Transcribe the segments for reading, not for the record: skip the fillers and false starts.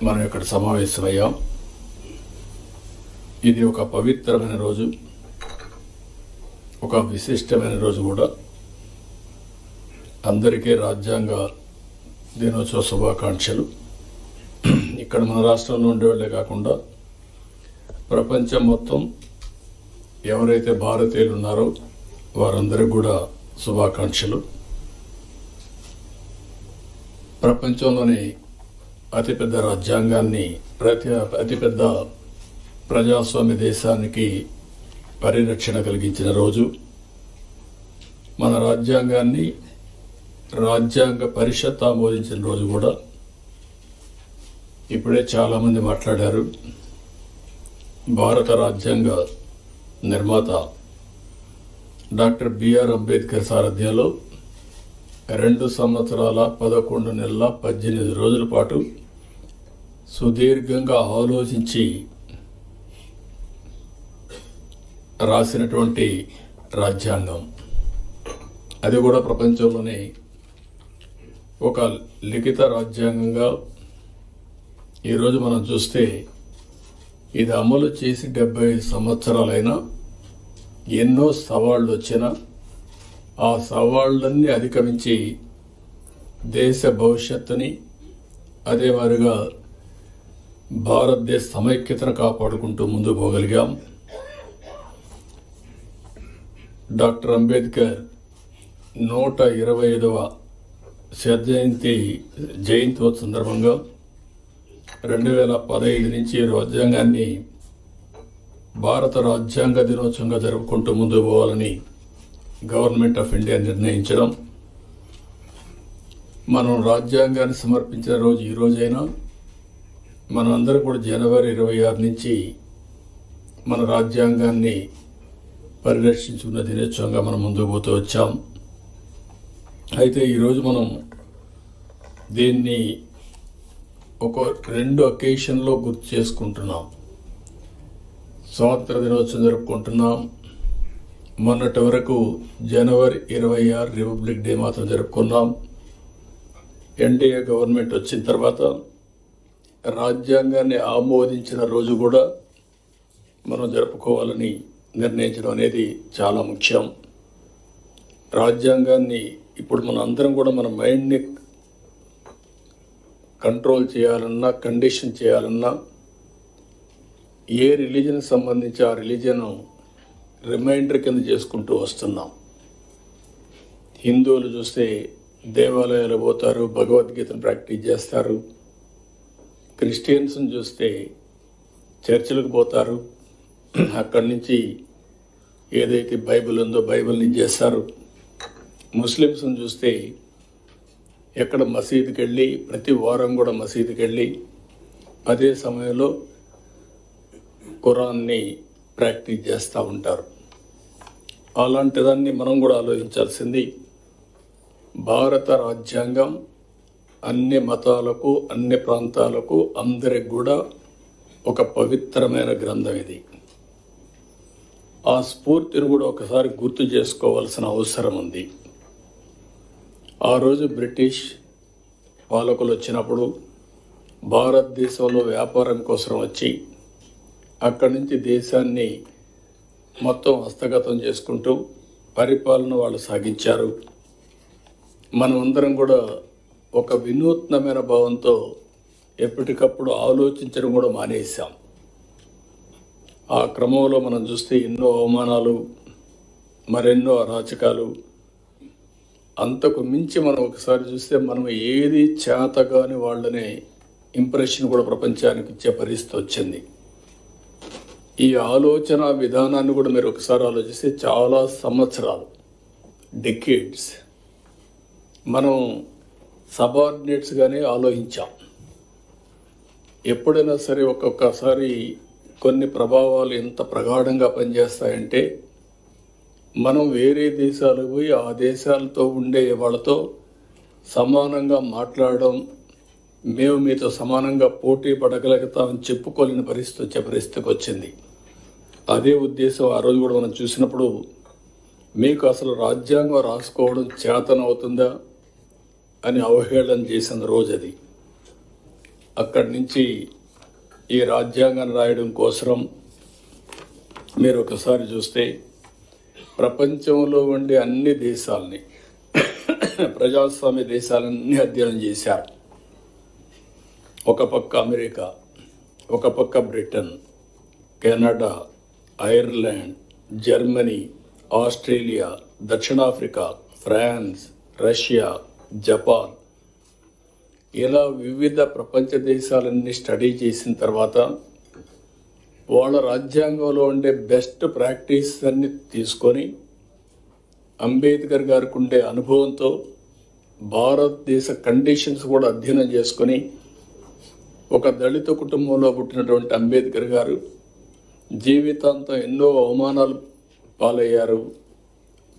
మనం ఇక్కడ సమావేశమయ్యాం. ఇది ఒక పవిత్రమైన రోజు, ఒక విశిష్టమైన రోజు కూడా. అందరికీ రాజ్యాంగ దినోత్సవ శుభాకాంక్షలు. ఇక్కడ మన రాష్ట్రంలో ఉండేవాళ్ళే కాకుండా ప్రపంచం మొత్తం ఎవరైతే భారతీయులు ఉన్నారో వారందరికీ కూడా శుభాకాంక్షలు. ప్రపంచంలోని అతిపెద్ద రాజ్యాంగాన్ని, అతిపెద్ద ప్రజాస్వామ్య దేశానికి పరిరక్షణ కలిగించిన రోజు. మన రాజ్యాంగాన్ని రాజ్యాంగ పరిషత్ ఆమోదించిన రోజు కూడా. ఇప్పుడే చాలామంది మాట్లాడారు. భారత రాజ్యాంగ నిర్మాత డాక్టర్ బిఆర్ అంబేద్కర్ సారథ్యంలో 2 సంవత్సరాల 11 నెలల 18 రోజుల పాటు సుదీర్ఘంగా ఆలోచించి రాసినటువంటి రాజ్యాంగం. అది కూడా ప్రపంచంలోనే ఒక లిఖిత రాజ్యాంగంగా ఈరోజు మనం చూస్తే ఇది అమలు చేసి 75 సంవత్సరాలైనా ఎన్నో సవాళ్లు వచ్చినా ఆ సవాళ్లన్నీ అధిగమించి దేశ భవిష్యత్తుని, అదే మాదిరిగా భారతదేశ సమైక్యతను కాపాడుకుంటూ ముందుకు పోగలిగాం. డాక్టర్ అంబేద్కర్ 125వ జయంతి సందర్భంగా 2015 నుంచి రాజ్యాంగాన్ని భారత రాజ్యాంగ దినోత్సవంగా జరుపుకుంటూ ముందుకు పోవాలని గవర్నమెంట్ ఆఫ్ ఇండియా నిర్ణయించడం. మనం రాజ్యాంగాన్ని సమర్పించిన రోజు ఈ రోజైనా మనం అందరం కూడా జనవరి 26 నుంచి మన రాజ్యాంగాన్ని పరిరక్షించుకున్న దినోత్సవంగా మనం ముందుకు పోతూ వచ్చాం. అయితే ఈరోజు మనం దీన్ని ఒక 2 అకేషన్లో గుర్తు చేసుకుంటున్నాం. స్వాతంత్ర దినోత్సవం జరుపుకుంటున్నాం. మొన్నటి వరకు జనవరి 26 రిపబ్లిక్ డే మాత్రం జరుపుకున్నాం. ఎన్డీఏ గవర్నమెంట్ వచ్చిన తర్వాత రాజ్యాంగాన్ని ఆమోదించిన రోజు కూడా మనం జరుపుకోవాలని నిర్ణయించడం అనేది చాలా ముఖ్యం. రాజ్యాంగాన్ని ఇప్పుడు మన అందరం కూడా మన మైండ్ని కంట్రోల్ చేయాలన్నా, కండిషన్ చేయాలన్నా ఏ రిలీజన్కి సంబంధించి ఆ రిలీజన్ రిమైండర్ కింద చేసుకుంటూ వస్తున్నాం. హిందువులు చూస్తే దేవాలయాలు పోతారు, భగవద్గీతను ప్రాక్టీస్ చేస్తారు. క్రిస్టియన్స్ని చూస్తే చర్చిలకు పోతారు, అక్కడి నుంచి ఏదైతే బైబిల్ ఉందో బైబిల్ని చేస్తారు. ముస్లిమ్స్ని చూస్తే ఎక్కడ మసీదుకి వెళ్ళి ప్రతి వారం కూడా మసీదుకి వెళ్ళి అదే సమయంలో ఖురాన్ని ప్రాక్టీస్ చేస్తూ ఉంటారు. అలాంటిదాన్ని మనం కూడా ఆలోచించాల్సింది. భారత రాజ్యాంగం అన్ని మతాలకు, అన్ని ప్రాంతాలకు, అందరికి కూడా ఒక పవిత్రమైన గ్రంథం. ఇది ఆ స్ఫూర్తిని కూడా ఒకసారి గుర్తు చేసుకోవాల్సిన అవసరం ఉంది. ఆ రోజు బ్రిటిష్ పాలకులు వచ్చినప్పుడు భారతదేశంలో వ్యాపారం కోసం వచ్చి అక్కడి నుంచి దేశాన్ని మొత్తం హస్తగతం చేసుకుంటూ పరిపాలన వాళ్ళు సాగించారు. మనమందరం కూడా ఒక వినూత్నమైన భావంతో ఎప్పటికప్పుడు ఆలోచించడం కూడా మానేశాం. ఆ క్రమంలో మనం చూస్తే ఎన్నో అవమానాలు, మరెన్నో అరాచకాలు. అంతకు మించి మనం ఒకసారి చూస్తే మనం ఏది చేతగాని వాళ్ళనే ఇంప్రెషన్ కూడా ప్రపంచానికి ఇచ్చే పరిస్థితి వచ్చింది. ఈ ఆలోచన విధానాన్ని కూడా మీరు ఒకసారి ఆలోచిస్తే చాలా సంవత్సరాలు, డెకేడ్స్ మనం సబార్డినేట్స్గానే ఆలోచించాం. ఎప్పుడైనా సరే ఒక్కొక్కసారి కొన్ని ప్రభావాలు ఎంత ప్రగాఢంగా పనిచేస్తాయంటే మనం వేరే దేశాలకు పోయి ఆ దేశాలతో ఉండే వాళ్ళతో సమానంగా మాట్లాడడం, మేము మీతో సమానంగా పోటీ పడగలుగుతామని చెప్పుకోలేని పరిస్థితికి వచ్చింది. అదే ఉద్దేశం ఆ రోజు కూడా మనం చూసినప్పుడు మీకు అసలు రాజ్యాంగం రాసుకోవడం చేతనవుతుందా అని అవహేళన చేసిన రోజు అది. అక్కడి నుంచి ఈ రాజ్యాంగాన్ని రాయడం కోసం మీరు ఒకసారి చూస్తే ప్రపంచంలో ఉండే అన్ని దేశాలని ప్రజాస్వామ్య దేశాలన్నీ అధ్యయనం చేశారు. ఒక పక్క అమెరికా, ఒక పక్క Britain, Canada, Ireland, Germany, Australia, దక్షిణాఫ్రికా, ఫ్రాన్స్, రష్యా, జపాన్, ఇలా వివిధ ప్రపంచ దేశాలన్నీ స్టడీ చేసిన తర్వాత వాళ్ళ రాజ్యాంగంలో ఉండే బెస్ట్ ప్రాక్టీస్ అన్ని తీసుకొని అంబేద్కర్ గారికి ఉండే అనుభవంతో భారతదేశ కండిషన్స్ కూడా అధ్యయనం చేసుకొని ఒక దళిత కుటుంబంలో పుట్టినటువంటి అంబేద్కర్ గారు జీవితాంతం ఎన్నో అవమానాలు పాలయ్యారు.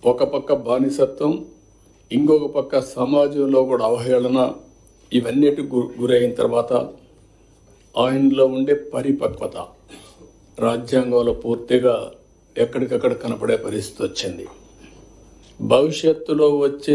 ఒక పక్క బానిసత్వం, ఇంకొక పక్క సమాజంలో కూడా అవహేళన, ఇవన్నిటి గురైన తర్వాత ఆయనలో ఉండే పరిపక్వత రాజ్యాంగంలో పూర్తిగా ఎక్కడికక్కడ కనపడే పరిస్థితి వచ్చింది. భవిష్యత్తులో వచ్చే